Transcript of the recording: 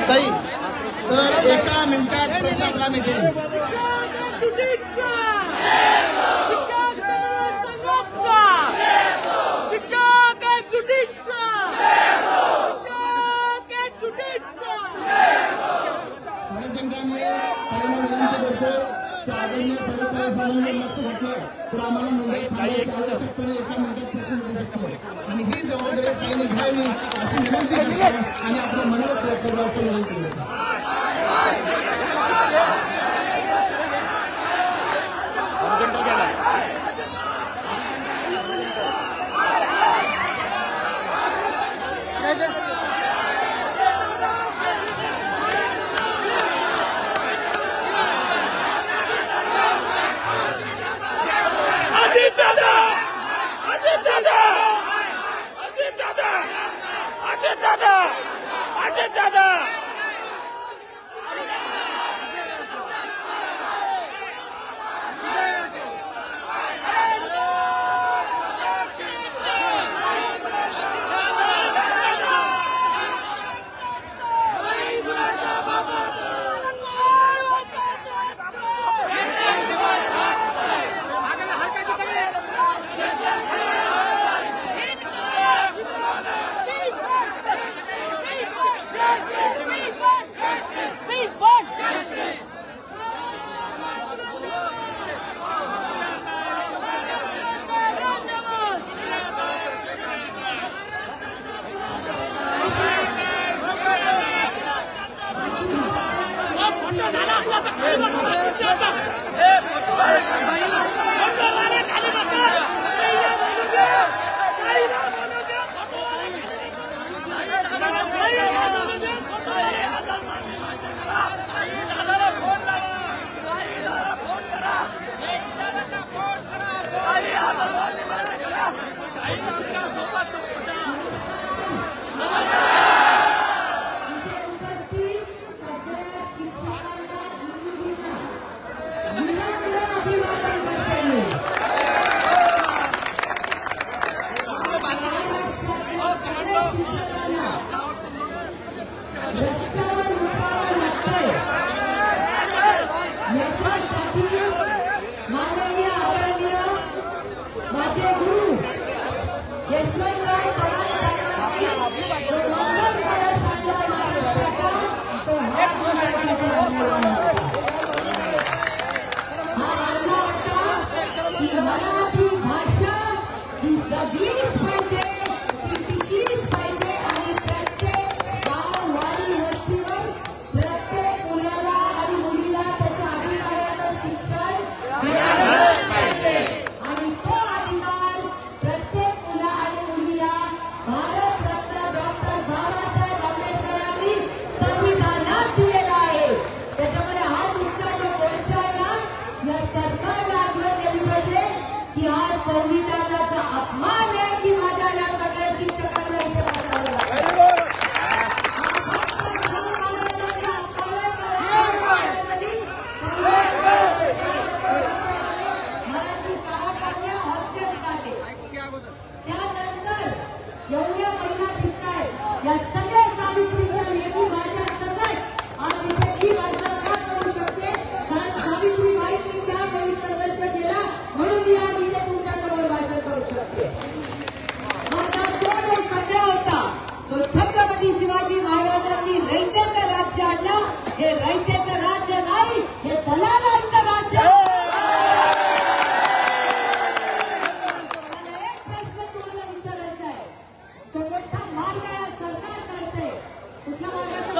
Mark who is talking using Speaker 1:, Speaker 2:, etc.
Speaker 1: ताई तर एका मिनिटात प्रश्न आपला मिटेल. आदरणीय सर्व काही सामान्य लक्ष घातलं तर आम्हाला मुंबई थांबायची आवश्यकपणे एका मिनिटात प्रश्न मिळू शकतो आणि ही जबाबदारी काही घ्यावी अशी विनंती करतो आणि आपलं मनोगत व्यक्त करण्याची विनंती करतो.
Speaker 2: संविधानाचा अपमान आहे की माझ्या या सगळ्या शिक्षकांना इथे मराठी शाळा टाकल्या, हॉस्टेल टाकले. त्यानंतर एवढ्या महिला दिसतायत या सगळ्या सावित्रीच्या लेखी माझ्या सगळ्यात आज इथे ही भाषा का करू शकते कारण सावित्रीबाई त्यावेळी संघर्ष केला म्हणून मी आज इथे तुमच्यासमोर भाषण करू शकते. माझा तो सगळा होता तो छत्रपती शिवाजी महाराजांनी रयतेचं राज्य आणलं. हे रयतेचं राज्य नाही, हे दलालांचं राज्य. एक प्रश्न तुम्हाला विचारायचा आहे, तो मोठा मार्ग या सरकार करते कुठल्या मार्गाचा?